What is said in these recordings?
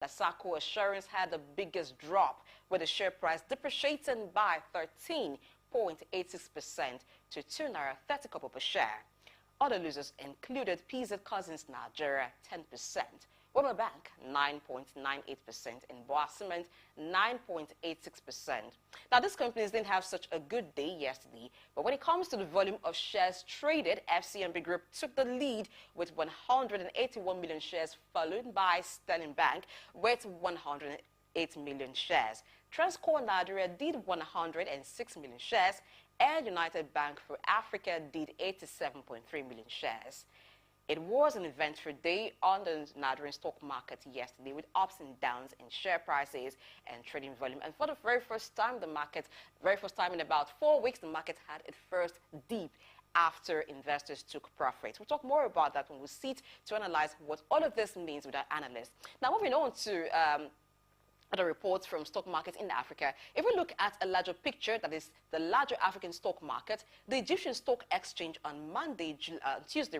Lasako Assurance had the biggest drop, with the share price depreciating by 13.86% to 2 naira 30 kobo per share. Other losers included PZ Cousins Nigeria 10%, Wema Bank 9.98%, and Boa Cement 9.86%. Now, these companies didn't have such a good day yesterday, but when it comes to the volume of shares traded, FCMB Group took the lead with 181 million shares, followed by Sterling Bank with 108 million shares. Transcorp Nigeria did 106 million shares, and United Bank for Africa did 87.3 million shares. It was an eventful day on the Nigerian stock market yesterday, with ups and downs in share prices and trading volume. And for the very first time in about 4 weeks, the market had its first dip after investors took profits. We'll talk more about that when we sit to analyze what all of this means with our analysts. Now, moving on to other reports from stock markets in Africa. If we look at a larger picture, that is the larger African stock market, the Egyptian Stock Exchange on Tuesday,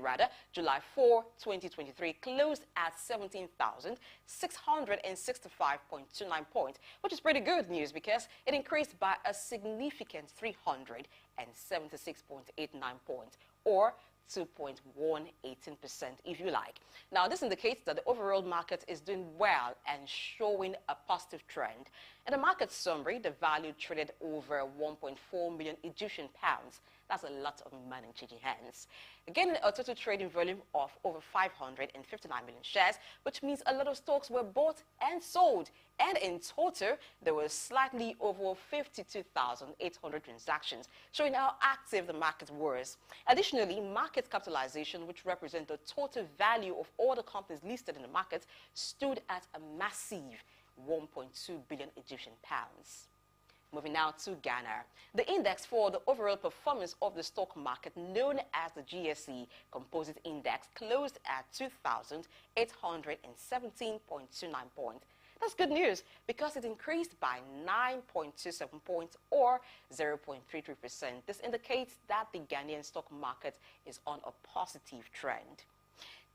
July 4, 2023, closed at 17,665.29 points, which is pretty good news because it increased by a significant 376.89 points, or 2.118% if you like. Now, this indicates that the overall market is doing well and showing a positive trend. In the market summary, the value traded over 1.4 million Egyptian pounds. That's a lot of money changing hands. Again, a total trading volume of over 559 million shares, which means a lot of stocks were bought and sold. And in total, there were slightly over 52,800 transactions, showing how active the market was. Additionally, market capitalization, which represents the total value of all the companies listed in the market, stood at a massive 1.2 billion Egyptian pounds. Moving now to Ghana. The index for the overall performance of the stock market, known as the GSE Composite Index, closed at 2,817.29 points. That's good news because it increased by 9.27 points, or 0.33%. This indicates that the Ghanaian stock market is on a positive trend.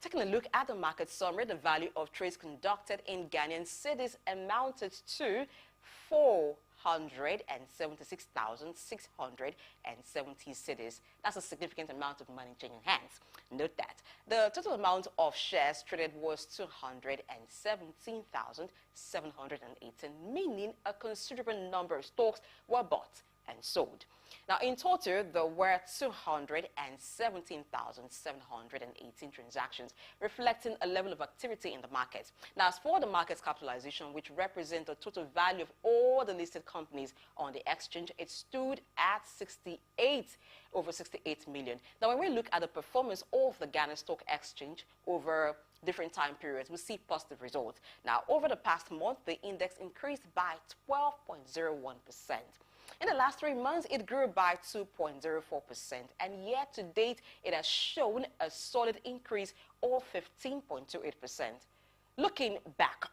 Taking a look at the market summary, the value of trades conducted in Ghanaian cedis amounted to 476,670 cedis. That's a significant amount of money changing hands. Note that the total amount of shares traded was 217,718, meaning a considerable number of stocks were bought and sold. Now, in total, there were 217,718 transactions, reflecting a level of activity in the market. Now, as for the market's capitalization, which represents the total value of all the listed companies on the exchange, it stood at over 68 million. Now, when we look at the performance of the Ghana Stock Exchange over different time periods, we see positive results. Now, over the past month, the index increased by 12.01%. In the last 3 months, it grew by 2.04%, and year to date, it has shown a solid increase of 15.28%. Looking back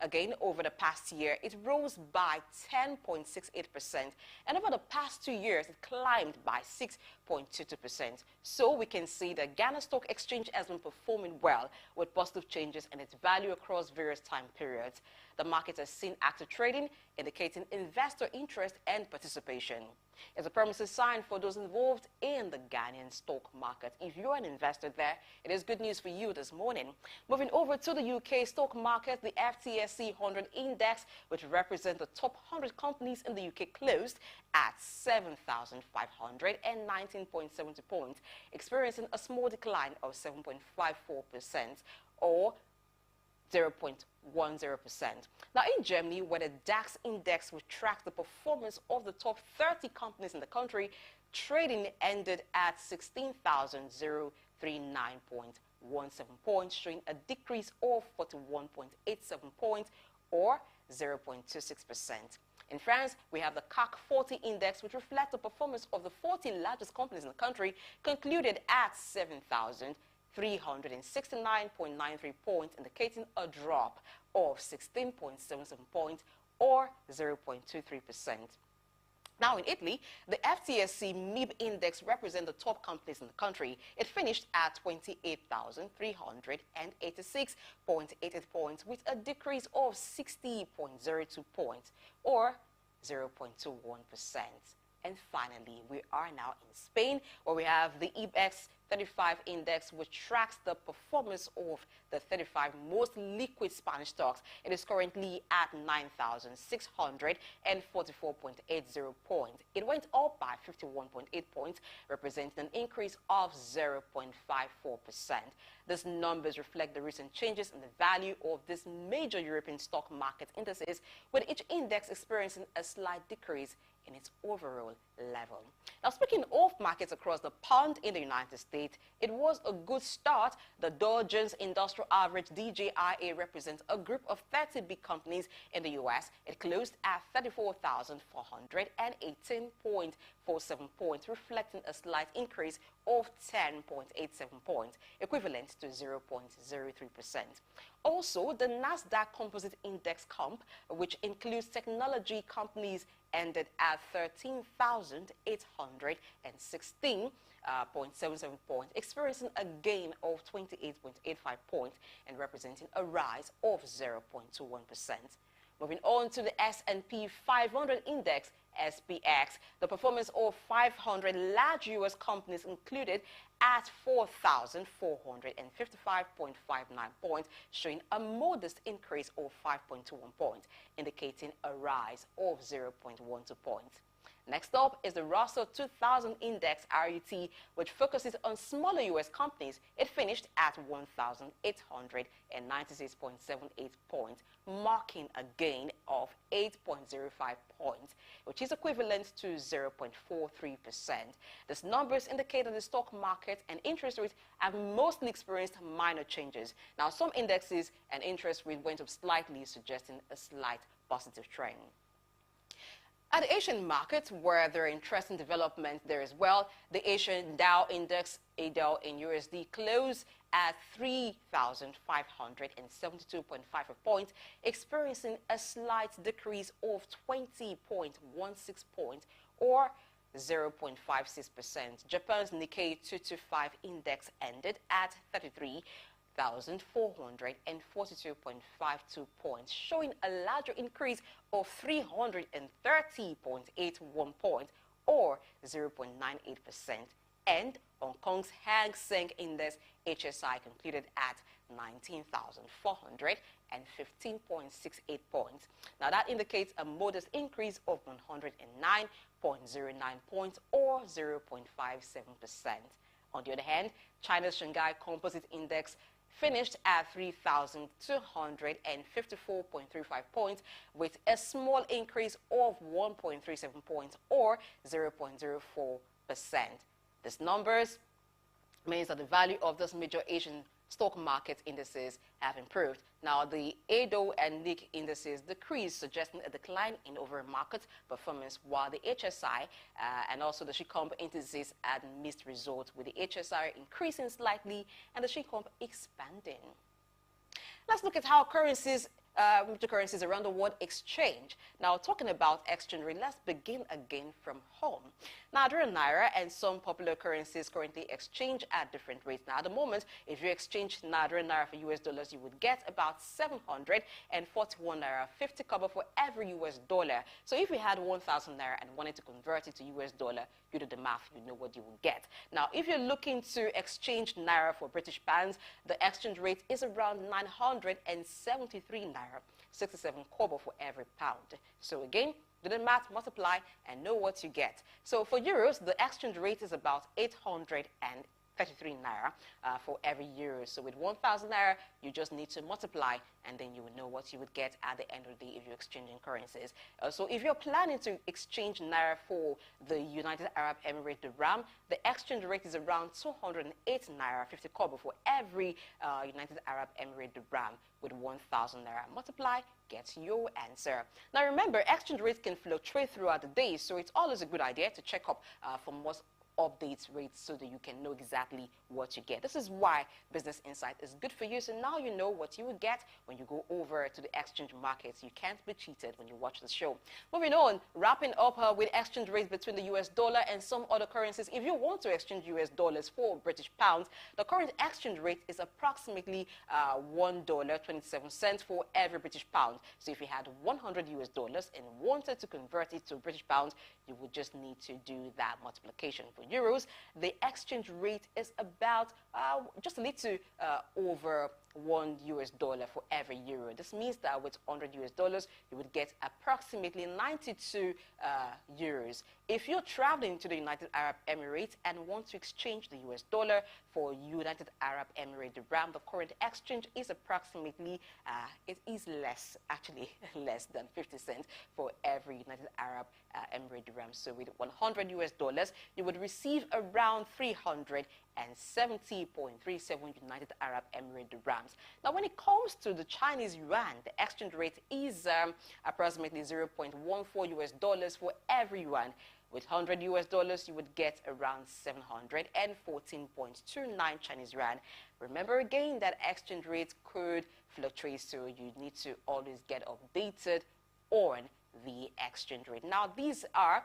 again over the past year, it rose by 10.68%, and over the past 2 years, it climbed by 6.22%. So we can see that Ghana Stock Exchange has been performing well with positive changes in its value across various time periods. The market has seen active trading, indicating investor interest and participation. It's a promising sign for those involved in the Ghanaian stock market. If you're an investor there, it is good news for you this morning. Moving over to the UK stock market, the FTSE 100 index, which represents the top 100 companies in the UK, closed at 7,519.70 points, experiencing a small decline of 7.54%, or 0.10%. Now, in Germany, where the DAX index, which tracks the performance of the top 30 companies in the country, trading ended at 16,039.17 points, showing a decrease of 41.87 points, or 0.26%. In France, we have the CAC 40 index, which reflects the performance of the 40 largest companies in the country, concluded at 7,369.93 points, indicating a drop of 16.77 points, or 0.23%. Now, in Italy, the FTSE MIB index represents the top companies in the country. It finished at 28,386.88 points, with a decrease of 60.02 points, or 0.21%. And finally, we are now in Spain, where we have the IBEX 35 index, which tracks the performance of the 35 most liquid Spanish stocks. It is currently at 9,644.80 points. It went up by 51.8 points, representing an increase of 0.54%. These numbers reflect the recent changes in the value of these major European stock market indices, with each index experiencing a slight decrease in its overall level. Now, speaking of markets across the pond in the United States, it was a good start. The Dow Jones Industrial Average, DJIA, represents a group of 30 big companies in the U.S. It closed at 34,418.47 points, reflecting a slight increase of 10.87 points, equivalent to 0.03%. Also, the Nasdaq Composite Index Comp, which includes technology companies, ended at 13,816.77 points, experiencing a gain of 28.85 points and representing a rise of 0.21%. Moving on to the S&P 500 index, SPX, the performance of 500 large U.S. companies included at 4,455.59 points, showing a modest increase of 5.21 points, indicating a rise of 0.12 points. Next up is the Russell 2000 Index, RUT, which focuses on smaller U.S. companies. It finished at 1,896.78 points, marking a gain of 8.05 points, which is equivalent to 0.43%. These numbers indicate that the stock market and interest rates have mostly experienced minor changes. Now, some indexes and interest rates went up slightly, suggesting a slight positive trend. At the Asian markets, where there are interesting developments there as well, the Asian Dow Index, ADAL in USD, closed at 3,572.5 points, experiencing a slight decrease of 20.16 points, or 0.56%. Japan's Nikkei 225 index ended at 33,442.52 points, showing a larger increase of 330.81 points, or 0.98%. And Hong Kong's Hang Seng Index, HSI, concluded at 19,415.68 points. Now, that indicates a modest increase of 109.09 points, or 0.57%. On the other hand, China's Shanghai Composite Index finished at 3,254.35 points, with a small increase of 1.37 points, or 0.04%. These numbers means that the value of those major Asian stock market indices have improved. Now, the ADO and NIC indices decreased, suggesting a decline in overall market performance, while the HSI and also the Shicomp indices had mixed results, with the HSI increasing slightly and the Shicomp expanding. Let's look at how cryptocurrencies around the world exchange. Now, talking about exchange rate, let's begin again from home. Nigerian Naira and some popular currencies currently exchange at different rates. Now, at the moment, if you exchange Nigerian Naira for US dollars, you would get about 741 Naira 50 kobo for every US dollar. So if you had 1,000 Naira and wanted to convert it to US dollar, you do the math, you know what you will get. Now, if you're looking to exchange Naira for British pounds, the exchange rate is around 973 Naira, 67 kobo for every pound. So again, do the math, multiply, and know what you get. So for euros, the exchange rate is about 833 Naira for every euro. So with 1,000 Naira, you just need to multiply, and then you will know what you would get at the end of the day if you're exchanging currencies. So if you're planning to exchange Naira for the United Arab Emirates Dirham, the exchange rate is around 208 Naira 50 kobo for every United Arab Emirates Dirham. With 1,000 Naira, multiply, get your answer. Now remember, exchange rates can fluctuate throughout the day, so it's always a good idea to check up for most update rates so that you can know exactly what you get. This is why Business Insight is good for you. So now you know what you will get when you go over to the exchange markets. You can't be cheated when you watch the show. Moving on, wrapping up with exchange rates between the US dollar and some other currencies. If you want to exchange US dollars for British pounds, the current exchange rate is approximately $1.27 for every British pound. So if you had 100 US dollars and wanted to convert it to British pounds, you would just need to do that multiplication. For euros, the exchange rate is about just a little over $1 for every euro. This means that with 100 US dollars, you would get approximately 92 euros. If you're traveling to the United Arab Emirates and want to exchange the US dollar for United Arab Emirates dirham, the current exchange is approximately, it is less, actually less than 50 cents for every United Arab Emirates dirham. So with 100 US dollars, you would receive around 370.37 United Arab Emirates dirhams. Now, when it comes to the Chinese yuan, the exchange rate is approximately 0.14 US dollars for every yuan. With 100 US dollars, you would get around 714.29 Chinese yuan. Remember again that exchange rates could fluctuate, so you need to always get updated on the exchange rate. Now, these are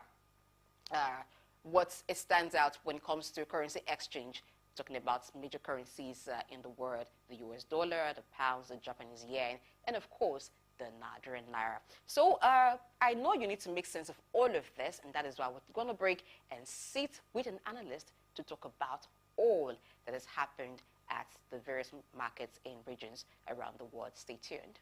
what it stands out when it comes to currency exchange, talking about major currencies in the world: the US dollar, the pounds, the Japanese yen, and of course, the Nigerian naira. So I know you need to make sense of all of this, and that is why we're going to break and sit with an analyst to talk about all that has happened at the various markets in regions around the world. Stay tuned.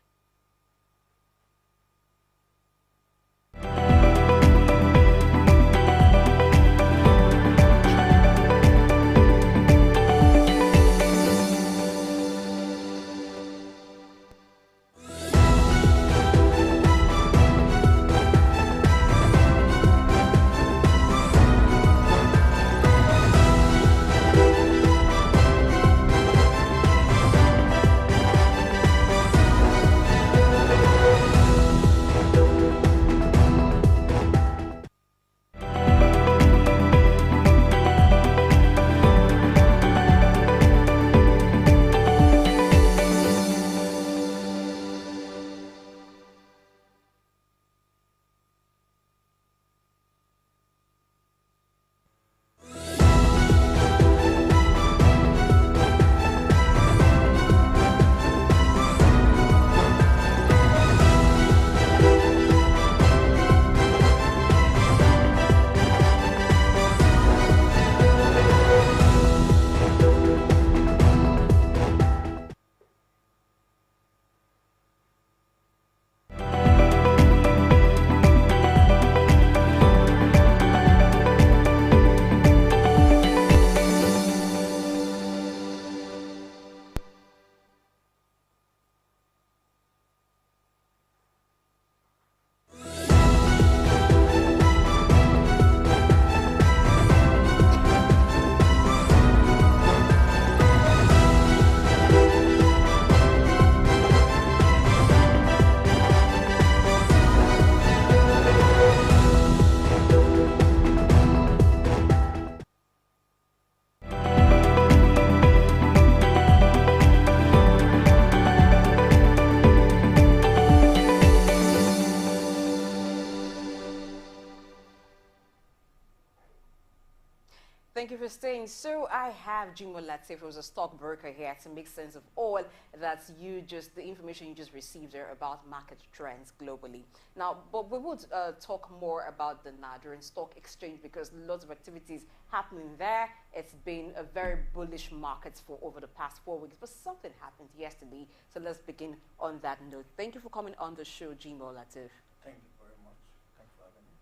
Thank you for staying. So I have Jimoh Lateef, who's a stockbroker here, to make sense of all that the information you just received there about market trends globally. Now, but we would talk more about the Nigerian Stock Exchange because lots of activities happening there. It's been a very bullish market for over the past 4 weeks, but something happened yesterday. So let's begin on that note. Thank you for coming on the show, Jimoh Lateef. Thank you very much. Thanks for having me.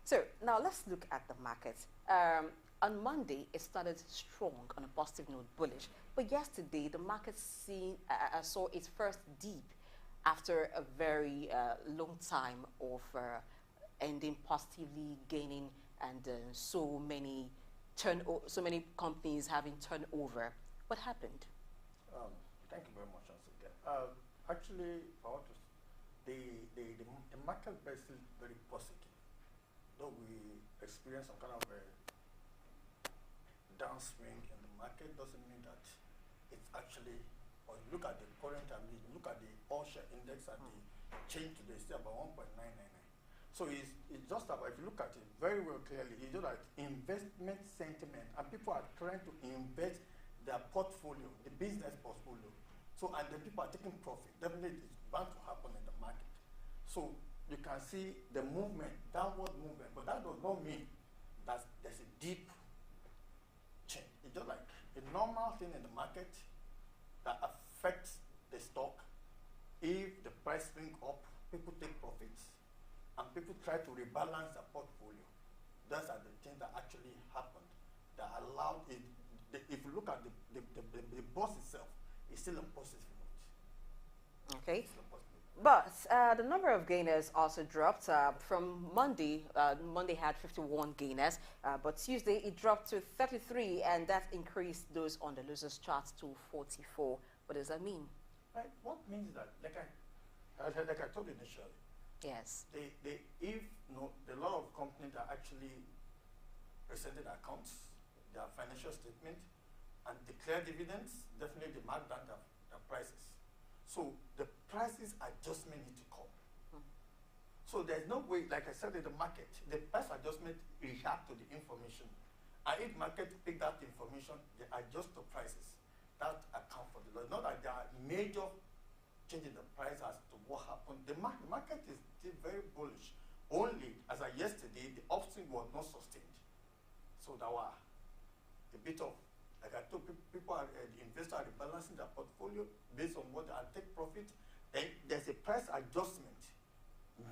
So now let's look at the markets. On Monday, it started strong on a positive note, bullish. But yesterday, the market saw its first dip after a very long time of ending positively, gaining, and so many companies having turnover. What happened? Thank you very much once again. Actually, the market is still very positive, though we experienced some kind of downswing in the market doesn't mean that it's actually, or you look at the current, look at the all share index and the change today, it's still about 1.999. So it's just about, if you look at it very well clearly, it's just like investment sentiment, and people are trying to invest their portfolio, the business portfolio. So, and then people are taking profit. Definitely it's bound to happen in the market. So you can see the movement, downward movement, but that does not mean that there's a deep change. It's just like a normal thing in the market that affects the stock. If the price swing up, people take profits, and people try to rebalance their portfolio. Those are the things that actually happened that allowed it. If you look at the bourse itself, it's still a positive note. Okay. But the number of gainers also dropped from Monday. Monday had 51 gainers, but Tuesday it dropped to 33, and that increased those on the losers chart to 44. What does that mean? Right. What means that, like I told you initially, yes, if a lot of companies that actually presented accounts, their financial statement, and declare dividends, definitely they mark down their prices. So the prices adjustment need to come. So there's no way, like I said in the market, the price adjustment react to the information. And if market pick that information, they adjust the prices. That account for the loss. Not that there are major change in the price as to what happened. The market is still very bullish. Only, as of yesterday, the upswing was not sustained. So there were a bit of, like I told people, the investors are rebalancing their portfolio based on what they take profit. Then there's a price adjustment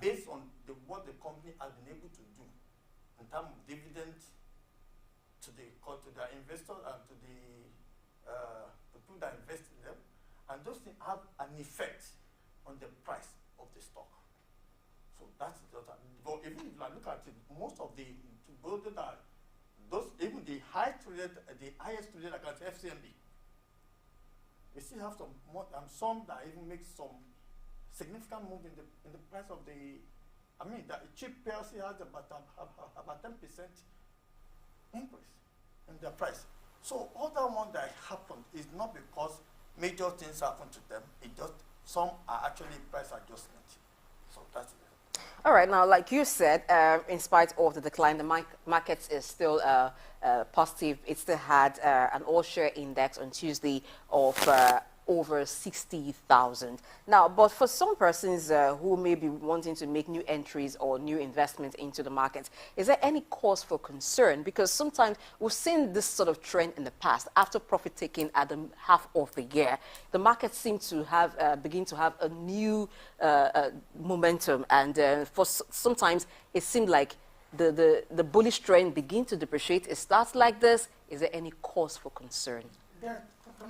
based on what the company has been able to do in terms of dividends to their investors and to the people that invest in them. And those things have an effect on the price of the stock. So that's the other. But even if I look at it, most of the even the highest traded accounts, FCMB, we still have some that even make some significant move in the price of the. I mean, the cheap PLC has about 10% increase in their price. So all that one that happened is not because major things happen to them. It just some are actually price adjustment. So that's it. All right, now, like you said, in spite of the decline, the market is still positive. It still had an all-share index on Tuesday of over 60,000. Now, but for some persons who may be wanting to make new entries or new investments into the market, is there any cause for concern? Because sometimes we've seen this sort of trend in the past. After profit taking at the half of the year, the market seems to have begin to have a new momentum, and for sometimes it seemed like the bullish trend begin to depreciate. It starts like this. Is there any cause for concern? Yeah.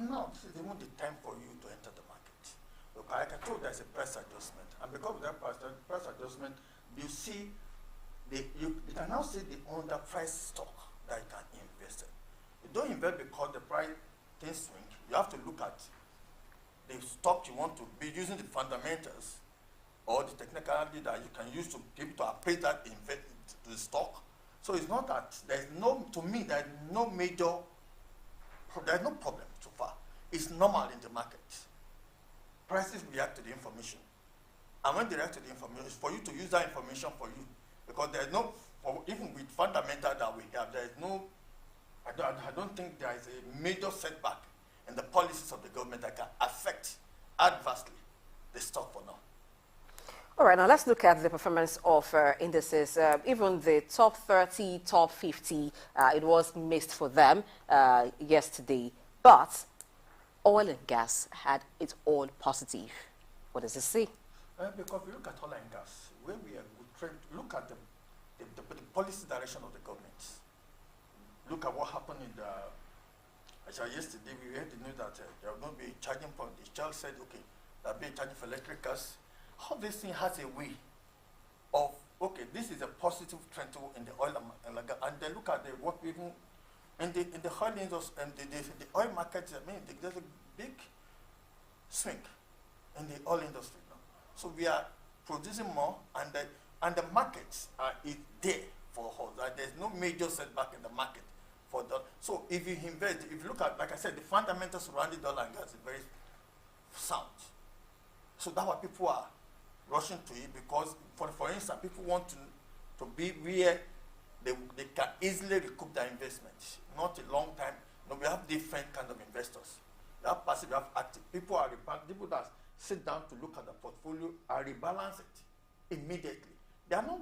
Now, this is the only time for you to enter the market. Look, I can tell you there's a price adjustment. And because of that price adjustment, you see, you can now see the underpriced stock that you can invest in. You don't invest because the price can swing. You have to look at the stock you want to be using the fundamentals or the technicality that you can use to be able to appraise that investment to the stock. So it's not that there's no, to me, there's no major, there's no problem so far. It's normal in the market. Prices react to the information. And when they react to the information, it's for you to use that information for you. Because there's no, even with fundamental that we have, there is no, I don't think there is a major setback in the policies of the government that can affect adversely the stock for now. All right, now let's look at the performance of indices. Even the top 30, top 50, it was missed for them yesterday. But oil and gas had its all positive. What does it say? Because we look at oil and gas, where we are trying to look at the policy direction of the government. Look at what happened in yesterday. We heard the news that there will not be a charging point. The child said, okay, there will be a charging for electric cars. How this thing has a way of, okay, this is a positive trend in the oil and then look at what we even in the oil industry and the oil market. I mean, there's a big swing in the oil industry now. So we are producing more, and the markets is there for us. There's no major setback in the market for the. So if you invest, if you look at, like I said, the fundamentals surrounding oil and gas is very sound. So that's why people are rushing to it, because, for instance, people want to be where they can easily recoup their investment, not a long time. No, we have different kind of investors. We have passive, we have active. People that sit down to look at the portfolio and rebalance it immediately. They are not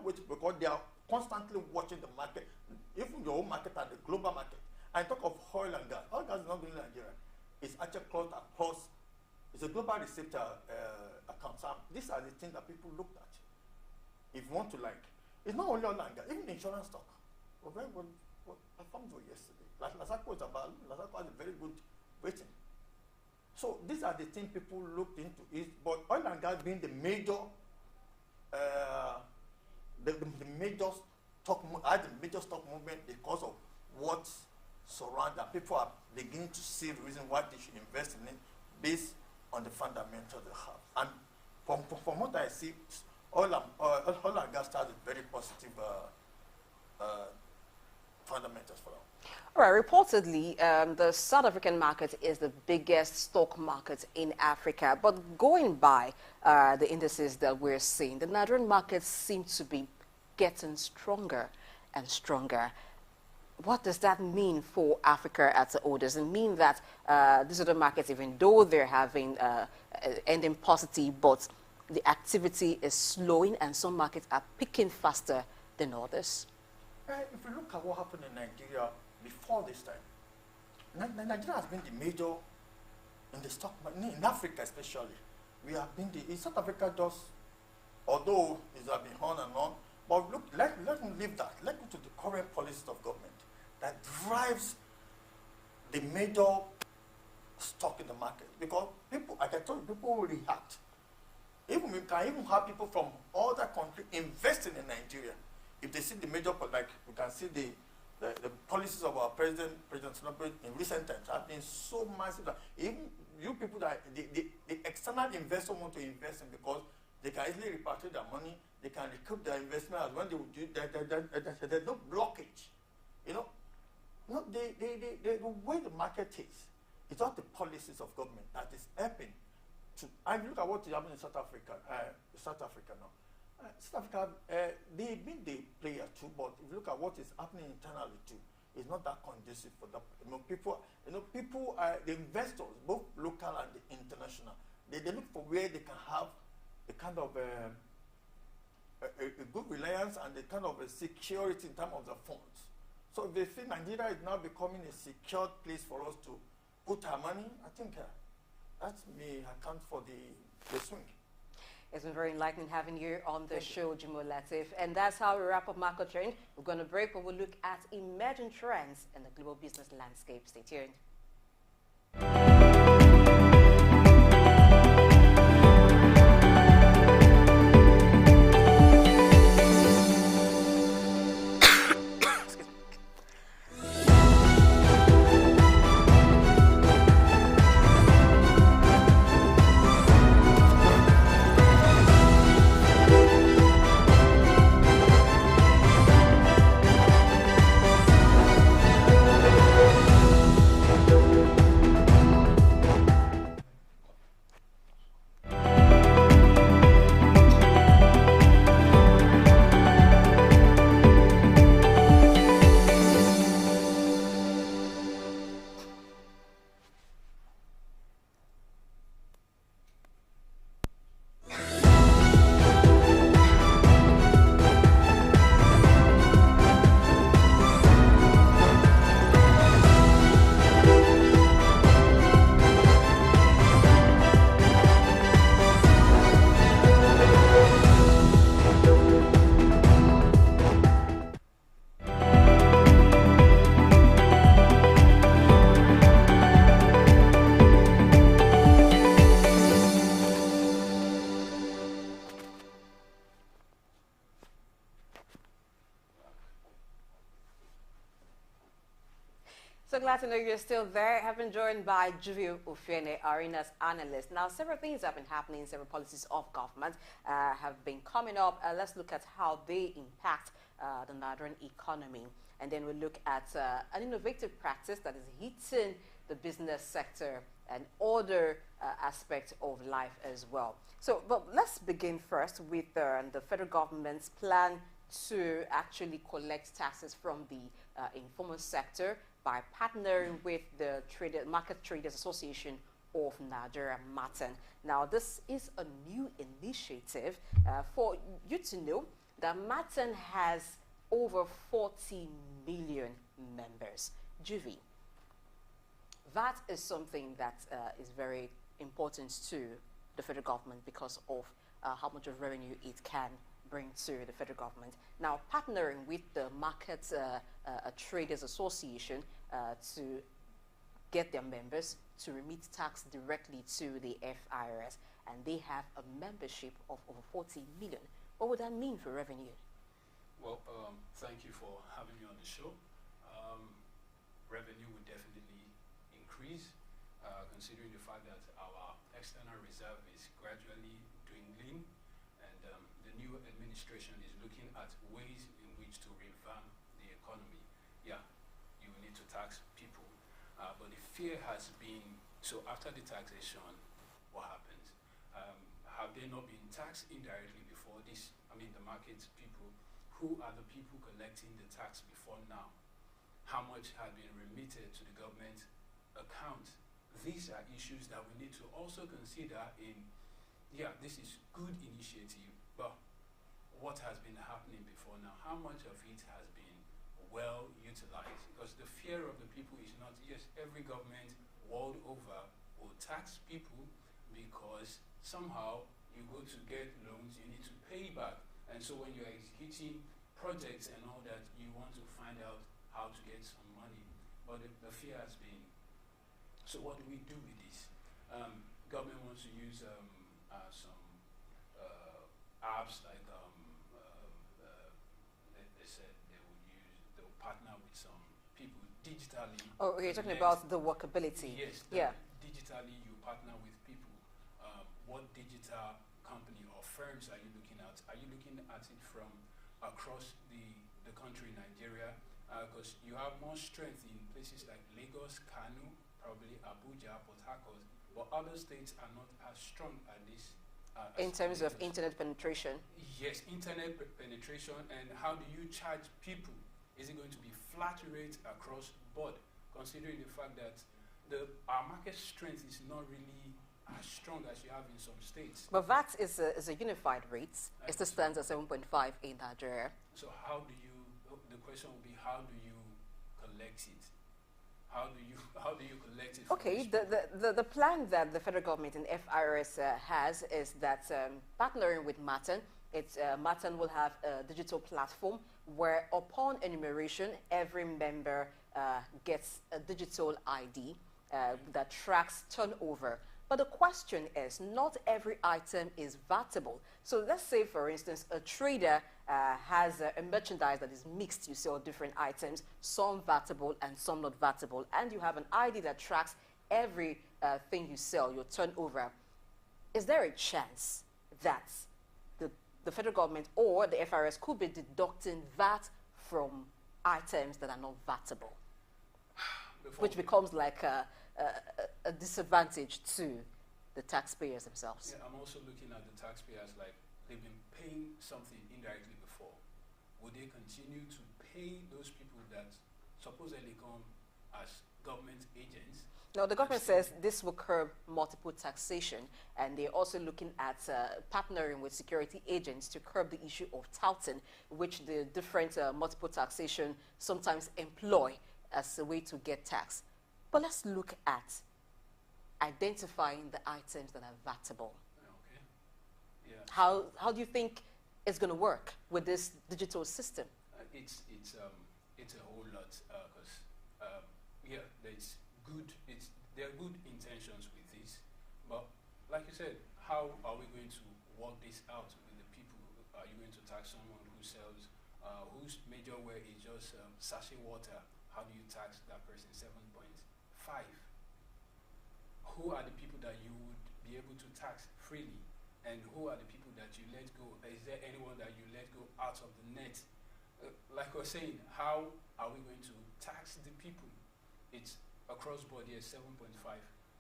waiting, because they are constantly watching the market, even your own market and the global market. I talk of oil and gas. Oil and gas is not only Nigeria. It's actually across. It's a global receptor account. So these are the things that people looked at. If you want to it's not only oil and gas, even insurance stock. I found it yesterday. Like Lasaco has a very good rating. So these are the things people looked into. But oil and gas being the major, the major stock movement because of what surrounds, and people are beginning to see the reason why they should invest in it based on the fundamentals they have. And from what I see, oil and gas has a very positive fundamentals for them. All right, reportedly, the South African market is the biggest stock market in Africa. But going by the indices that we're seeing, the Nigerian markets seem to be getting stronger and stronger. What does that mean for Africa as a whole? Does it mean that these other markets, even though they're having ending positive, but the activity is slowing and some markets are picking faster than others? If you look at what happened in Nigeria before this time, Nigeria has been the major in the stock market, in Africa especially. We have been in South Africa, just, although it has been on and on, but look, let me leave that. Let's go to the current policies of government that drives the major stock in the market. Because people, like I told you, people will react. We can even have people from other countries investing in Nigeria. If they see the major, like we can see the policies of our President Tinubu in recent times have been so massive that even you people that the external investors want to invest in, because they can easily repatriate their money, they can recoup their investment, as when they would do, there's no blockage. You know, the way the market is, it's not the policies of government that is helping. And look at what is happening in South Africa now. South Africa, they've been the player too, but if you look at what is happening internally too, it's not that conducive for that. People, the investors, both local and international, they look for where they can have a kind of a good reliance and a kind of a security in terms of the funds. So if they think Nigeria is now becoming a secured place for us to put our money, I think that may account for the swing. It's been very enlightening having you on the show, Jimoh Lateef. And that's how we wrap up Market Trend. We're going to break, but we'll look at emerging trends in the global business landscape. Stay tuned. So glad to know you're still there. I've been joined by Juvio Ufene, Arena's analyst. Now, several things have been happening, several policies of government have been coming up. Let's look at how they impact the Nigerian economy. And then we look at an innovative practice that is hitting the business sector and other aspects of life as well. So, but let's begin first with the federal government's plan to actually collect taxes from the informal sector by partnering with the Market Traders Association of Nigeria, MATAN. Now, this is a new initiative. For you to know that MATAN has over 40 million members. Juvie, that is something that is very important to the federal government because of how much of revenue it can bring to the federal government. Now, partnering with the Market Traders Association to get their members to remit tax directly to the FIRS, and they have a membership of over 40 million. What would that mean for revenue? Well, thank you for having me on the show. Revenue would definitely increase, considering the fact that our external reserve is gradually dwindling, and the new administration is looking at ways in which to revamp the economy. Yeah, you need to tax people, but the fear has been, so after the taxation, what happens? Have they not been taxed indirectly before this? I mean, the market people, who are the people collecting the tax before now? How much has been remitted to the government account? These are issues that we need to also consider in, yeah, this is good initiative, but what has been happening before now? How much of it has been well utilized? Because the fear of the people is not, yes, every government world over will tax people because somehow you go to get loans, you need to pay back. And so when you're executing projects and all that, you want to find out how to get some money. But the fear has been, so what do we do with this? Government wants to use some apps like they said they will partner with some people digitally. Oh, you're talking about the workability. Yes. Yeah. Digitally, you partner with people. What digital company or firms are you looking at? Are you looking at it from across the country, Nigeria? Because you have more strength in places like Lagos, Kano, probably Abuja, Port Harcourt, but other states are not as strong at this. In terms of internet penetration? Yes, internet penetration, and how do you charge people? Is it going to be flat rate across board, considering the fact that our market strength is not really as strong as you have in some states? But VAT is a unified rate. It still stands at 7.5 in Nigeria. So how do you, the question will be, how do you collect it? How do you collect it? Okay, the plan that the federal government and FIRS has is that partnering with MATAN, MATAN will have a digital platform where upon enumeration, every member gets a digital ID that tracks turnover. But the question is, not every item is VATable. So let's say, for instance, a trader has a merchandise that is mixed. You sell different items, some VATable and some not VATable. And you have an ID that tracks every thing you sell, your turnover. Is there a chance that the federal government or the FIRS could be deducting VAT from items that are not VATable? Which becomes like a disadvantage to the taxpayers themselves. Yeah, I'm also looking at the taxpayers like they've been paying something indirectly before. Would they continue to pay those people that supposedly come as government agents? No, the government says this will curb multiple taxation, and they're also looking at partnering with security agents to curb the issue of touting, which the different multiple taxation sometimes employ as a way to get tax. But let's look at identifying the items that are VATable. Okay. Yeah. How do you think it's going to work with this digital system? It's a whole lot because yeah, there are good intentions with this, but like you said, how are we going to work this out with the people? Are you going to tax someone who sells whose major wear is just sachet water? How do you tax that person 7.5? Who are the people that you would be able to tax freely? And who are the people that you let go? Is there anyone that you let go out of the net? like I was saying, how are we going to tax the people? It's across board here, 7.5.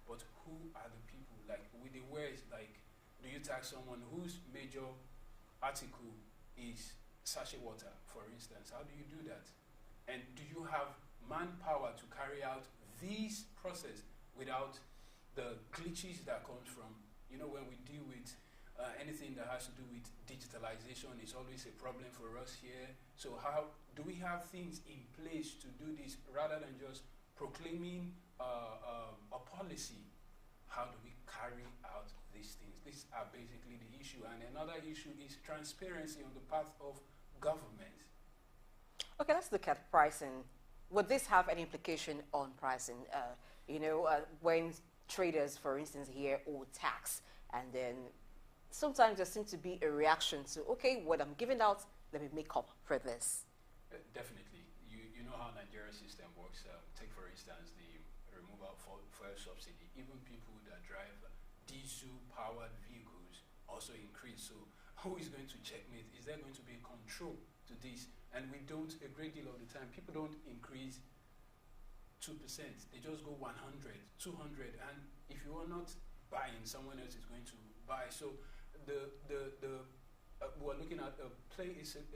But who are the people? Like with the words, like, do you tax someone whose major article is sachet water, for instance? How do you do that? And do you have manpower to carry out these process without the glitches that comes from, you know, when we deal with anything that has to do with digitalization, it's always a problem for us here. So how do we have things in place to do this rather than just proclaiming a policy? How do we carry out these things? These are basically the issue. And another issue is transparency on the part of government. Okay, let's look at pricing. Would this have any implication on pricing? When traders, for instance, here owe tax, and then sometimes there seems to be a reaction to, okay, what I'm giving out, let me make up for this. Definitely. You know how Nigerian system works. Take, for instance, the removal of fuel subsidy. Even people that drive diesel-powered vehicles also increase. So who is going to checkmate? Is there going to be control to this? And we don't, a great deal of the time, people don't increase 2%. They just go 100, 200. And if you are not buying, someone else is going to buy. So we're looking at a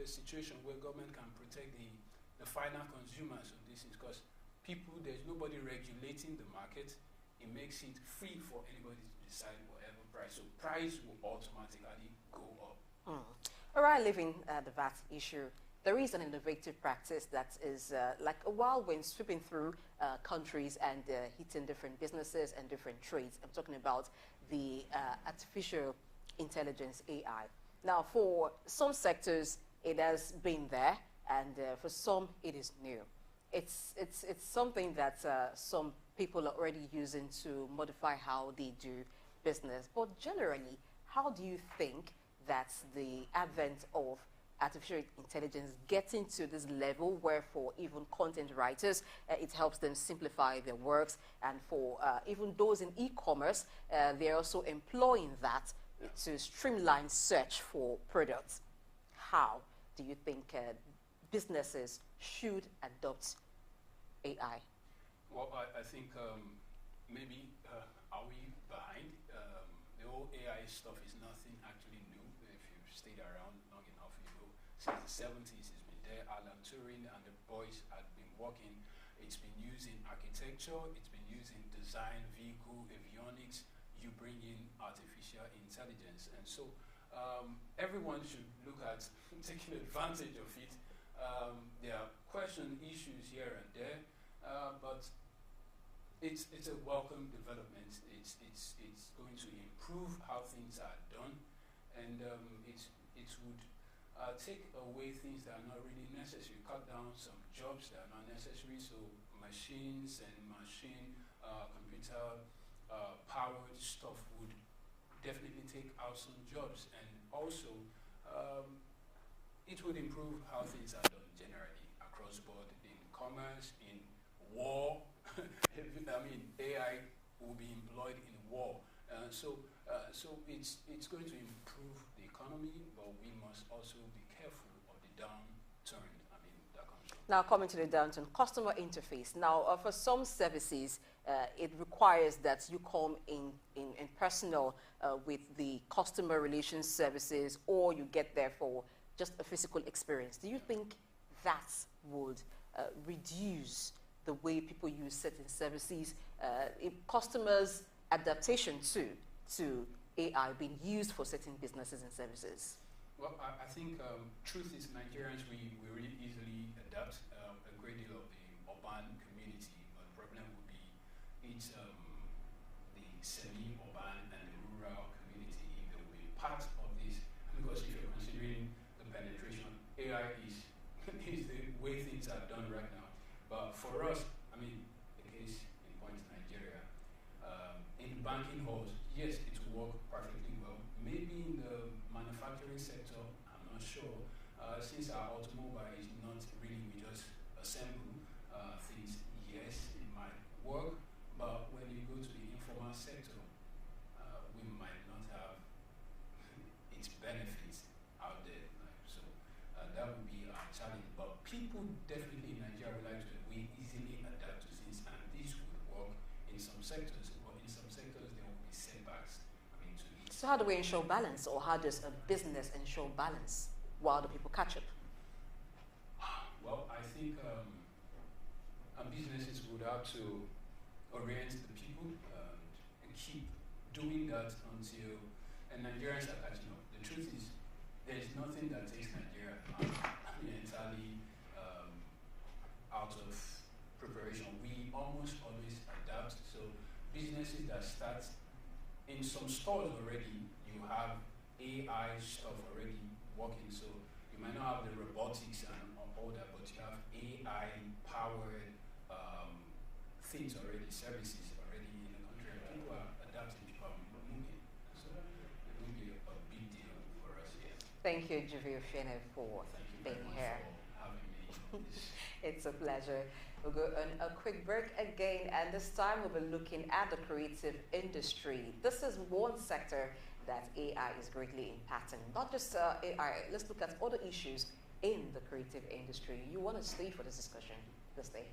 situation where government can protect the final consumers of this, because people, there's nobody regulating the market. It makes it free for anybody to decide whatever price. So price will automatically go up. All right, leaving the VAT issue, there is an innovative practice that is like a whirlwind sweeping through countries and hitting different businesses and different trades. I'm talking about the artificial intelligence, AI. Now, for some sectors, it has been there, and for some, it is new. It's something that some people are already using to modify how they do business. But generally, how do you think that the advent of artificial intelligence getting to this level where for even content writers, it helps them simplify their works, and for even those in e-commerce, they're also employing that to streamline search for products. How do you think businesses should adopt AI? Well, I think maybe are we behind? The whole AI stuff is nothing actually new. If you've stayed around long enough, you know, since the 70s it's been there. Alan Turing and the boys had been working. It's been used in architecture, it's been used in design, vehicle, avionics. You bring in artificial intelligence. And so everyone should look at taking advantage of it. There are question issues here and there, but it's a welcome development. It's going to improve how things are done, and it would take away things that are not really necessary, cut down some jobs that are not necessary. So machines and computer powered stuff would definitely take out some jobs, and also it would improve how things are done generally across board in commerce, in war. I mean, AI will be employed in war, so it's going to improve the economy, but we must also be careful of the downturn. I mean, that comes from. Now, coming to the downturn, customer interface. Now, for some services, it requires that you come in personal with the customer relations services, or you get there for just a physical experience. Do you think that would reduce the way people use certain services, customers' adaptation to AI being used for certain businesses and services? Well, I think truth is Nigerians, we really easily adapt a great deal of the urban community, but the problem would be it's the semi-urban and the rural community. They will be part of this, because if you're considering the penetration, AI is the way things are done right now. But for us, I mean, the case in point Nigeria, in banking halls, yes, it will work perfectly well. Maybe in the manufacturing sector, I'm not sure. Since our automobile is not really, we just assemble things, yes, it might work. But when you go to the informal sector, we might not have its benefits out there. So that would be our challenge. But people definitely in Nigeria would like to easily adapt to things, and this would work in some sectors, but in some sectors there will be setbacks. I mean, to it. So how do we ensure balance, or how does a business ensure balance while the people catch up? Well, I think businesses would have to orient the people and keep doing that until, and Nigerians are catching up. The truth is, there is nothing that takes Nigeria entirely out of preparation. We almost always adapt. So businesses that start in some stores already, you have AI stuff already working. So you might not have the robotics and all that, but you have AI powered things already, services already in the country. And people are adapting, people are moving. So it will be a big deal for us here. Thank you, Juvie Oshene, for being here. For having me. It's a pleasure. We'll go on a quick break again, and this time we'll be looking at the creative industry. This is one sector that AI is greatly impacting. Not just AI, let's look at other issues in the creative industry. You want to stay for this discussion? Let's stay.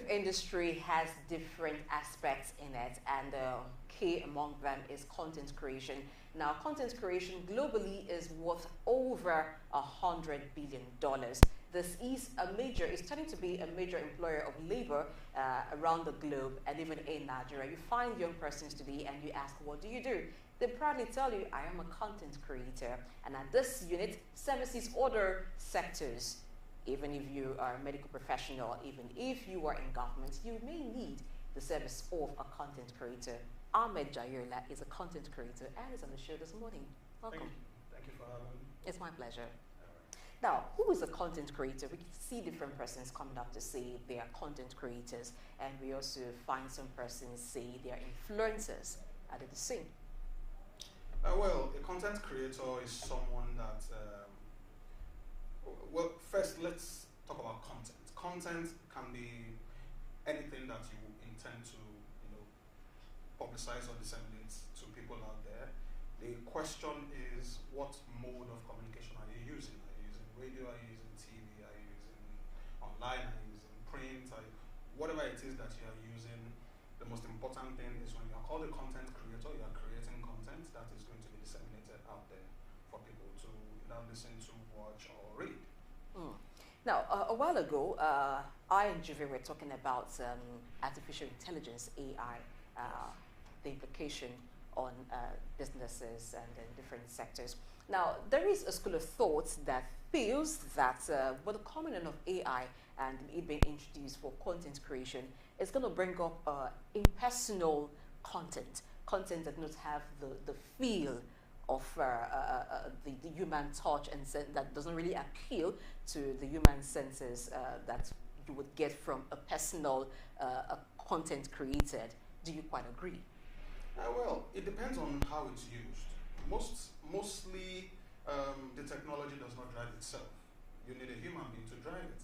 Industry has different aspects in it, and key among them is content creation. Now, content creation globally is worth over $100 billion. This is it's turning to be a major employer of labor around the globe, and even in Nigeria. You find young persons today and you ask, what do you do? They proudly tell you, I am a content creator, and at this unit services other sectors. Even if you are a medical professional, even if you are in government, you may need the service of a content creator. Ahmed Jayola is a content creator and is on the show this morning. Welcome. Thank you for having me. It's my pleasure. Now, who is a content creator? We can see different persons coming up to say they are content creators, and we also find some persons say they are influencers. Are they the same? Well, a content creator is someone that well, first let's talk about content. Content can be anything that you intend to, publicize or disseminate to people out there. The question is, what mode of communication are you using? Are you using radio? Are you using TV? Are you using online? Are you using print? Whatever it is that you are using, the most important thing is when you are called a content creator, you are creating content that is going to be disseminated out there for people to either listen to, watch, or read. Now, a while ago, I and Juvie were talking about artificial intelligence, AI, the implication on businesses and different sectors. Now, there is a school of thought that feels that with the coming in of AI and it being introduced for content creation, it's going to bring up impersonal content that does not have the feel of the human touch, and that doesn't really appeal to the human senses that you would get from a personal content created. Do you quite agree? Well, it depends on how it's used. Mostly, the technology does not drive itself. You need a human being to drive it.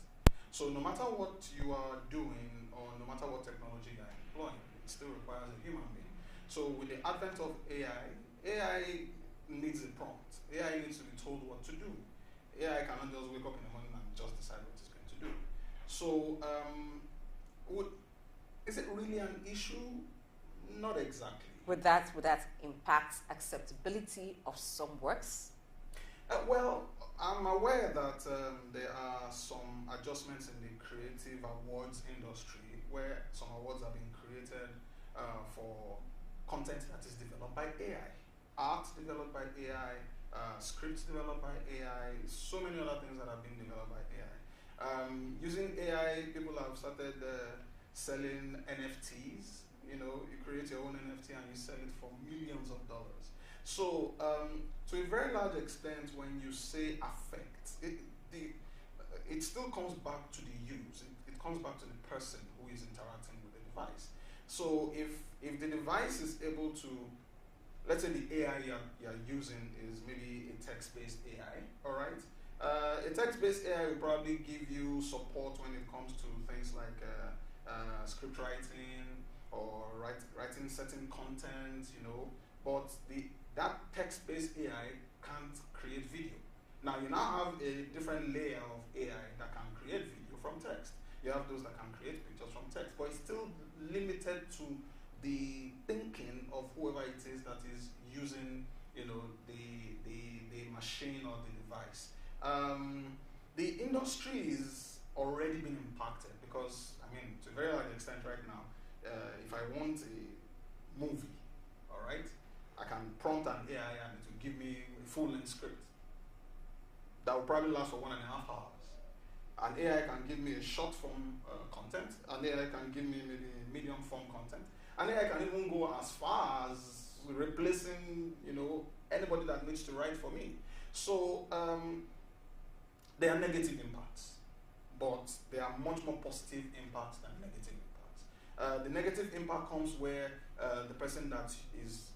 So no matter what you are doing, or no matter what technology you are employing, it still requires a human being. So with the advent of AI needs a prompt. AI needs to be told what to do. AI cannot just wake up in the morning and just decide what it's going to do. So, is it really an issue? Not exactly. Would that impact acceptability of some works? Well, I'm aware that there are some adjustments in the creative awards industry where some awards have been created for content that is developed by AI, art developed by AI, scripts developed by AI, so many other things that have been developed by AI. Using AI, people have started selling NFTs. You know, you create your own NFT and you sell it for millions of dollars. So, to a very large extent, when you say affect, it still comes back to the use. It comes back to the person who is interacting with the device. So, if the device is able to, let's say the AI you're using is maybe a text-based AI, all right? A text-based AI will probably give you support when it comes to things like script writing or writing certain content, you know. But that text-based AI can't create video. Now you now have a different layer of AI that can create video from text. You have those that can create pictures from text, but it's still limited to the thinking of whoever it is that is using, you know, the machine or the device. The industry is already been impacted because, I mean, to a very large extent right now, if I want a movie, all right, I can prompt an AI and it will give me a full-length script that will probably last for 1.5 hours. An AI can give me a short-form content. An AI can give me maybe medium-form content. An AI can even go as far as replacing, you know, anybody that needs to write for me. So there are negative impacts, but there are much more positive impacts than negative impacts. The negative impact comes where the person that is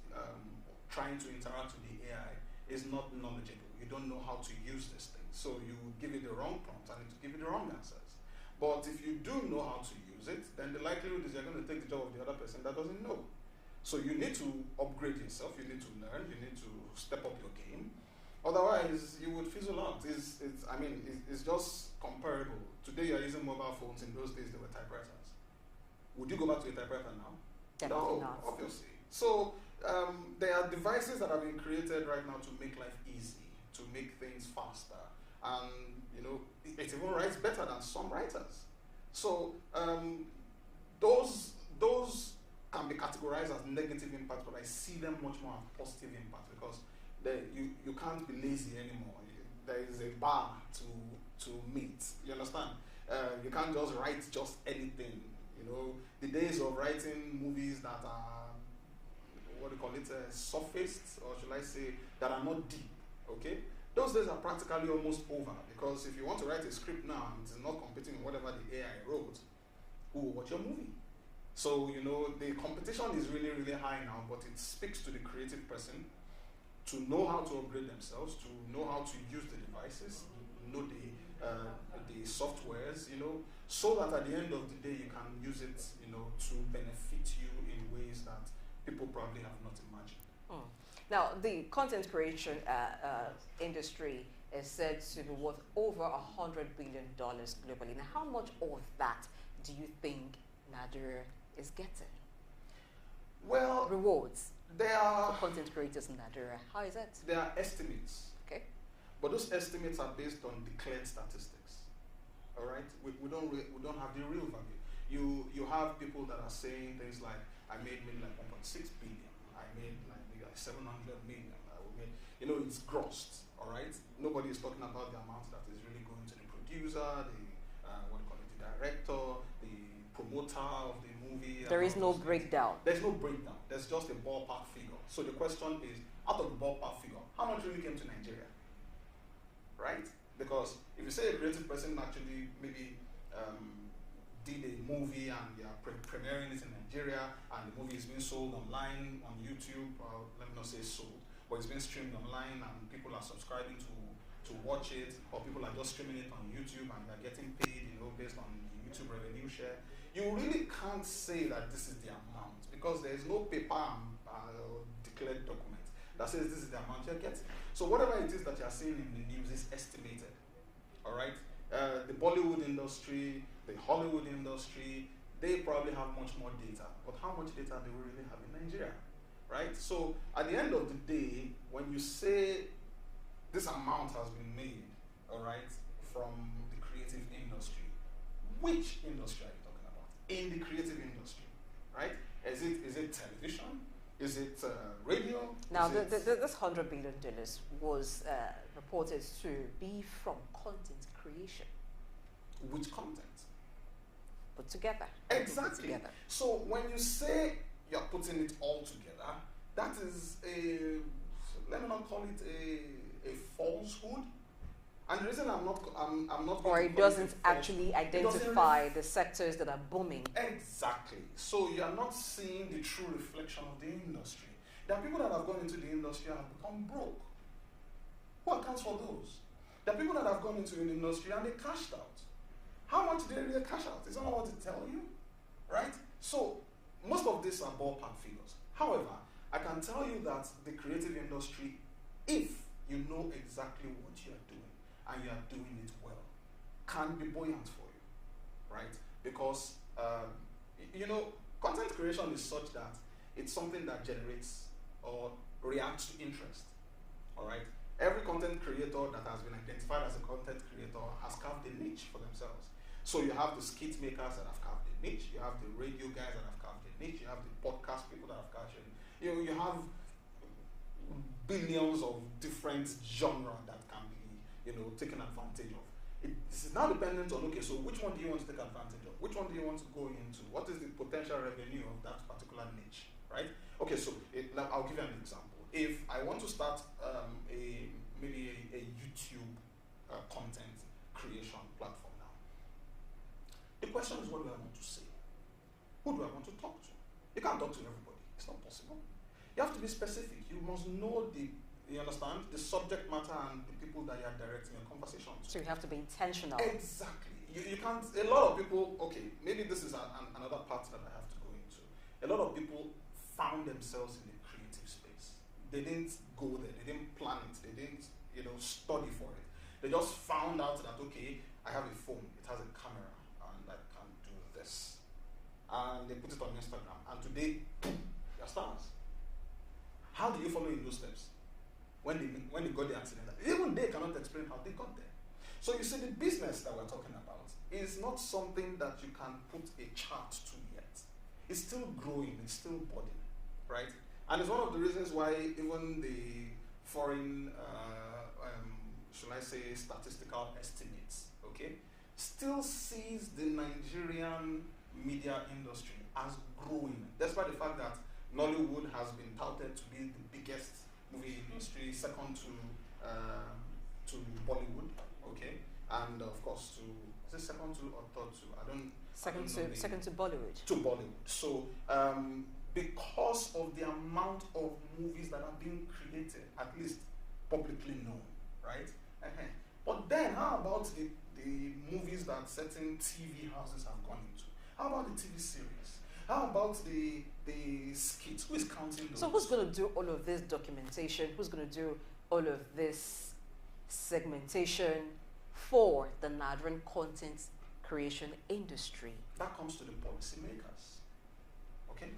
trying to interact with the AI is not knowledgeable. You don't know how to use this thing. So you give it the wrong prompts and it will give you the wrong answers. But if you do know how to use it, then the likelihood is you're going to take the job of the other person that doesn't know. So you need to upgrade yourself, you need to learn, you need to step up your game. Otherwise, you would fizzle out. It's just comparable. Today you're using mobile phones, in those days they were typewriters. Would you go back to a typewriter now? Definitely No, not. obviously. So there are devices that have been created right now to make life easy, to make things faster. And, you know, it even writes better than some writers. So those can be categorized as negative impact, but I see them much more as positive impact because you can't be lazy anymore. There is a bar to meet. You understand? You can't just write just anything. You know, the days of writing movies that are, what do you call it, surfaced, or should I say, that are not deep, okay? Those days are practically almost over because if you want to write a script now and it is not competing with whatever the AI wrote, who will watch your movie? So, you know, the competition is really, really high now, but it speaks to the creative person to know how to upgrade themselves, to know how to use the devices, know the softwares, you know, so that at the end of the day you can use it, you know, to benefit you in ways that people probably have not imagined. Now, the content creation industry is said to be worth over $100 billion globally. Now, how much of that do you think Nigeria is getting? Well, Rewards there are for content creators in Nigeria. How is it? There are estimates. Okay. But those estimates are based on declared statistics. All right, we don't have the real value. You have people that are saying things like, I made maybe like 1.6 billion. I made like maybe like 700 million. You know, it's grossed. All right. Nobody is talking about the amount that is really going to the producer, the the director, the promoter of the movie. There is no breakdown. There's no breakdown. There's just a ballpark figure. So the question is, out of the ballpark figure, how much really came to Nigeria? Right? Because if you say a creative person actually maybe did a movie and they are premiering it in Nigeria and the movie is being sold online on YouTube, or let me not say sold, but it's being streamed online and people are subscribing to watch it, or people are just streaming it on YouTube and they're getting paid, you know, based on the YouTube revenue share. You really can't say that this is the amount because there is no paper declared document that says this is the amount you're getting. So whatever it is that you're seeing in the news is estimated. All right, the Bollywood industry, the Hollywood industry, they probably have much more data. But how much data do we really have in Nigeria? Right? So at the end of the day, when you say this amount has been made, all right, from the creative industry, which industry are you talking about? In the creative industry, right? Is it television? Is it radio? Now, this $100 billion was reported to be from content creation. Which content? Put together. Exactly. Put together. So when you say you're putting it all together, that is let me not call it a falsehood. And the reason I'm not Or going it to call doesn't a actually identify the sectors that are booming. Exactly. So you are not seeing the true reflection of the industry. There are people that have gone into the industry and have become broke. Who accounts for those? There are people that have gone into the industry and they cashed out. How much did they really cash out? It's not what to tell you, right? So most of these are ballpark figures. However, I can tell you that the creative industry, if you know exactly what you are doing and you are doing it well, can be buoyant for you, right? Because content creation is such that it's something that generates or reacts to interest. All right. Every content creator that has been identified as a content creator has carved a niche for themselves. So you have the skit makers that have carved a niche. You have the radio guys that have carved a niche. You have the podcast people that have carved a niche. You have billions of different genres that can be taken advantage of. It's now dependent on, okay, so which one do you want to take advantage of? Which one do you want to go into? What is the potential revenue of that particular niche, right? Okay, so I'll give you an example. If I want to start maybe a YouTube content creation platform now, the question is, what do I want to say? Who do I want to talk to? You can't talk to everybody. It's not possible. You have to be specific. You must know you understand, the subject matter and the people that you are directing your conversation to. So you have to be intentional. Exactly. You can't, a lot of people, okay, maybe this is another part that I have to go into. A lot of people found themselves in the creative space. They didn't go there. They didn't plan it. They didn't, study for it. They just found out that, okay, I have a phone. It has a camera and I can do this. And they put it on Instagram. And today, they're stars. How do you follow in those steps? When they got the accident, even they cannot explain how they got there. So you see, the business that we're talking about is not something that you can put a chart to yet. It's still growing, it's still budding, right? And it's one of the reasons why even the foreign, should I say, statistical estimates, okay, still sees the Nigerian media industry as growing, despite the fact that Nollywood has been touted to be the biggest movie industry, second to Bollywood, okay, and of course is it second to or third to? Second to Bollywood. To Bollywood. So because of the amount of movies that are being created, at least publicly known, right? But then how about the movies that certain TV houses have gone into? How about the TV series? How about the skits? Who is counting those? So who's going to do all of this documentation? Who's going to do all of this segmentation for the Nigerian content creation industry? That comes to the policymakers. Okay?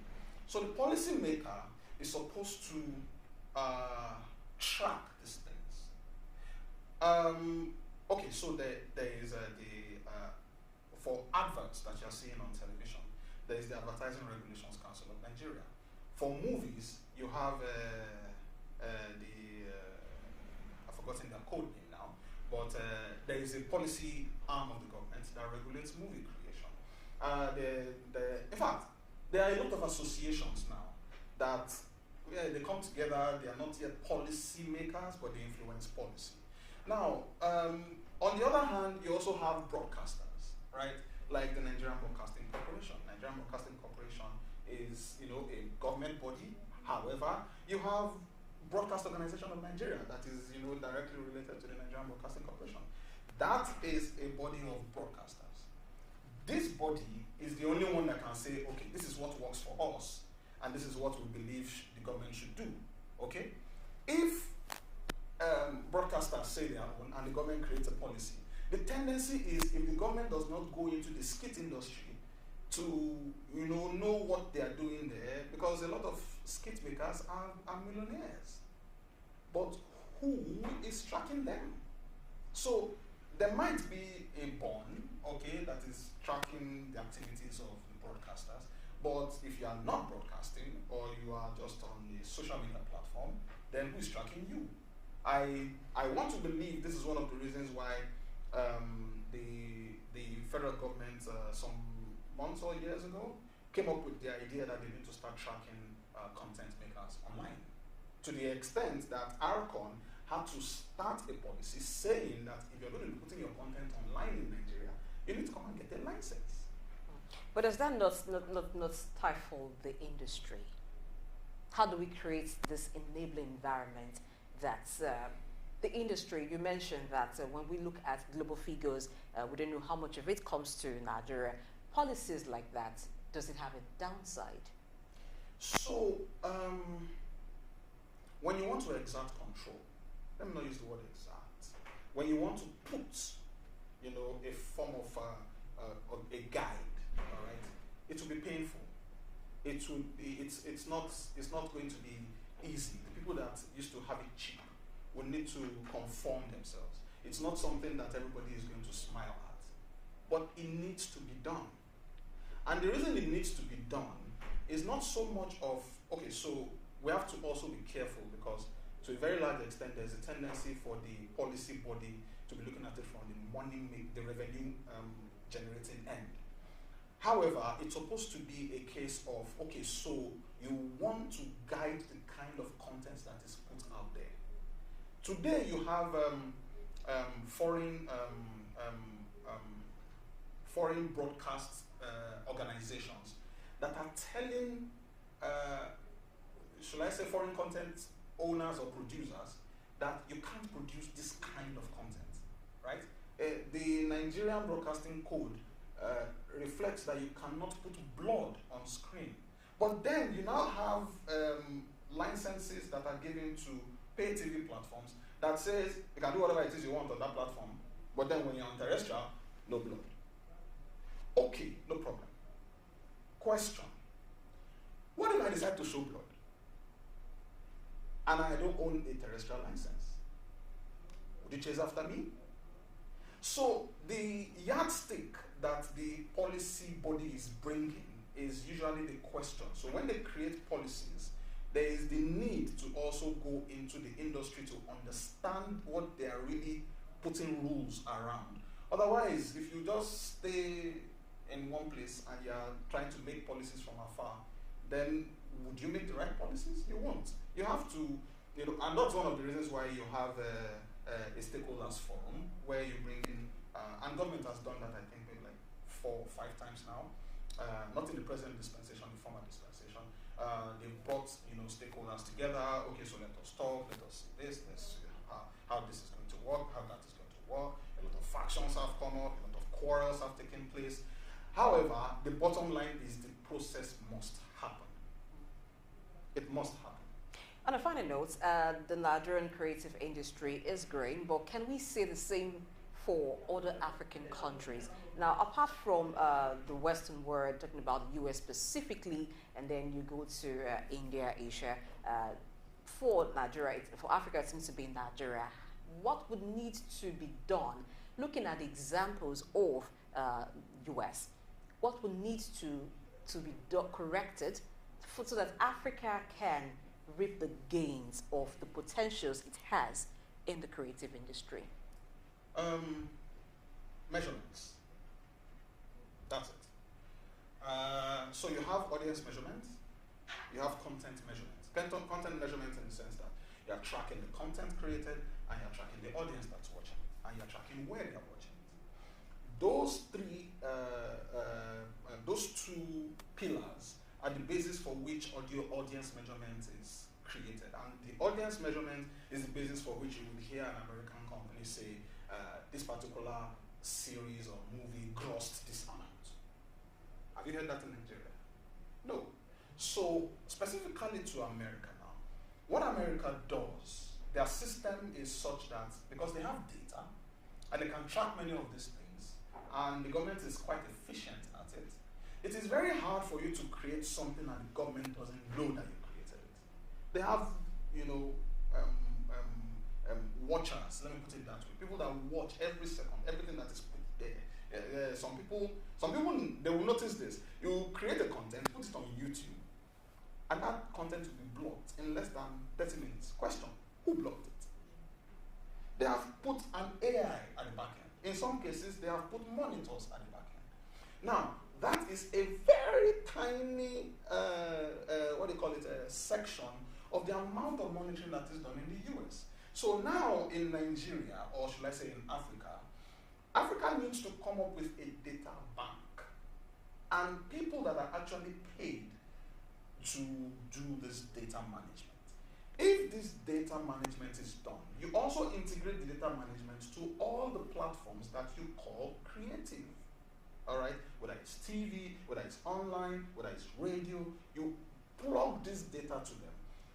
So the policymaker is supposed to track these things. Okay, so there is for adverts that you're seeing on television, there is the Advertising Regulations Council of Nigeria. For movies, you have I've forgotten the code name now, but there is a policy arm of the government that regulates movie creation. In fact, there are a lot of associations now that they come together. They are not yet policy makers, but they influence policy. Now, on the other hand, you also have broadcasters, right? Like the Nigerian Broadcasting Corporation. Nigerian Broadcasting Corporation is, a government body. However, you have Broadcast Organization of Nigeria that is, directly related to the Nigerian Broadcasting Corporation. That is a body of broadcasters. This body is the only one that can say, okay, this is what works for us, and this is what we believe the government should do. Okay? If broadcasters say their own and the government creates a policy, the tendency is if the government does not go into the skit industry to what they are doing there because a lot of skit makers are millionaires. But who is tracking them? So there might be a bond, okay, that is tracking the activities of the broadcasters. But if you are not broadcasting or you are just on a social media platform, then who is tracking you? I want to believe this is one of the reasons why the federal government some months or years ago came up with the idea that they need to start tracking content makers online. To the extent that ARCON had to start a policy saying that if you're going to be putting your content online in Nigeria, you need to come and get a license. But does that not stifle the industry? How do we create this enabling environment that the industry, you mentioned that when we look at global figures, we don't know how much of it comes to Nigeria. Policies like that, does it have a downside? So, when you want to exert control, let me not use the word exact. When you want to put, a form of a guide, all right, it will be painful. It's not going to be easy. The people that used to have it cheap will need to conform themselves. It's not something that everybody is going to smile at, but it needs to be done. And the reason it needs to be done is not so much of, okay, so we have to also be careful because to a very large extent there's a tendency for the policy body to be looking at it from the revenue generating end. However, it's supposed to be a case of, okay, so you want to guide the kind of content that is put out there. Today you have foreign broadcast organizations that are telling, should I say foreign content owners or producers, that you can't produce this kind of content, right? The Nigerian Broadcasting Code reflects that you cannot put blood on screen. But then you now have licenses that are given to pay TV platforms that says you can do whatever it is you want on that platform, but then when you're on terrestrial, no blood. Okay, no problem. Question. What if I decide to show blood and I don't own a terrestrial license? Would you chase after me? So the yardstick that the policy body is bringing is usually the question. So when they create policies, there is the need to also go into the industry to understand what they are really putting rules around. Otherwise, if you just stay in one place and you're trying to make policies from afar, then would you make the right policies? You won't. You have to, and that's one of the reasons why you have a stakeholders forum where you bring in, and government has done that, I think, maybe like 4 or 5 times now. Not in the present dispensation, the former dispensation. They've brought stakeholders together. Okay, so let us talk. Let us see this. Let's see how this is going to work. How that is going to work. A lot of factions have come up. A lot of quarrels have taken place. However, the bottom line is the process must happen. It must happen. On a final note, the Nigerian creative industry is growing, but can we say the same for other African countries? Now, apart from the Western world, talking about the US specifically, and then you go to India, Asia, for Nigeria, for Africa, it seems to be Nigeria. What would need to be done, looking at the examples of US, what would need to be corrected so that Africa can reap the gains of the potentials it has in the creative industry? Measurements. That's it. So you have audience measurement, you have content measurement. Content measurement in the sense that you're tracking the content created and you're tracking the audience that's watching and you're tracking where they're watching. Those two pillars are the basis for which audience measurement is created. And the audience measurement is the basis for which you would hear an American company say, this particular series or movie grossed this amount. Have you heard that in Nigeria? No. So, specifically to America now, what America does, their system is such that, because they have data, and they can track many of these things, and the government is quite efficient at it, It is very hard for you to create something and the government doesn't know that you created it. They have, you know, watchers, let me put it that way. People that watch every second, everything that is put there. Some people, they will notice this. You create a content, put it on YouTube, and that content will be blocked in less than 30 minutes. Question, who blocked it? They have put an AI at the back end. In some cases, they have put monitors at the back end. Now, that is a very tiny, section of the amount of monitoring that is done in the US. So now in Nigeria, or should I say in Africa, Africa needs to come up with a data bank. And people that are actually paid to do this data management. If this data management is done, you also integrate the data management to all the platforms that you call creative. All right, whether it's TV, whether it's online, whether it's radio, you plug this data to them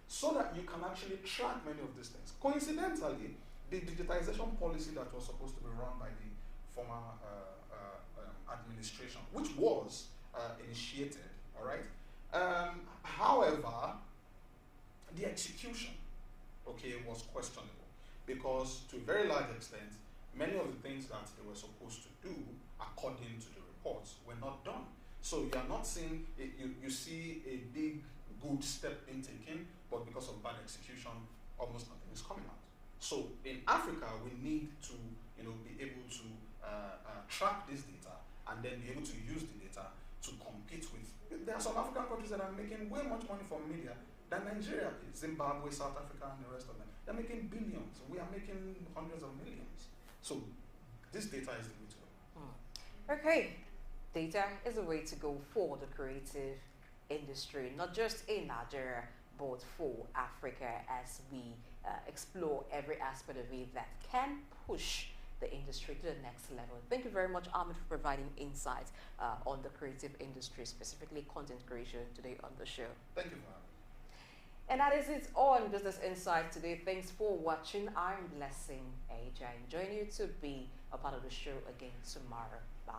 so that you can actually track many of these things. Coincidentally, the digitization policy that was supposed to be run by the former administration, which was initiated, all right. However, the execution, okay, was questionable because to a very large extent, many of the things that they were supposed to do, according to the reports, were not done. So you are not seeing, you see a big, good step in taken, but because of bad execution, almost nothing is coming out. So in Africa, we need to, you know, be able to track this data and then be able to use the data to compete with. There are some African countries that are making way much money from media than Nigeria is. Zimbabwe, South Africa, and the rest of them. They're making billions. We are making hundreds of millions. So this data is the way to go. Okay, data is the way to go for the creative industry, not just in Nigeria, but for Africa as we explore every aspect of it that can push the industry to the next level. Thank you very much, Ahmed, for providing insights on the creative industry, specifically content creation, today on the show. Thank you for having me. And that is it on Business Insight today. Thanks for watching. I'm Blessing AJ. Join you to be a part of the show again tomorrow. Bye.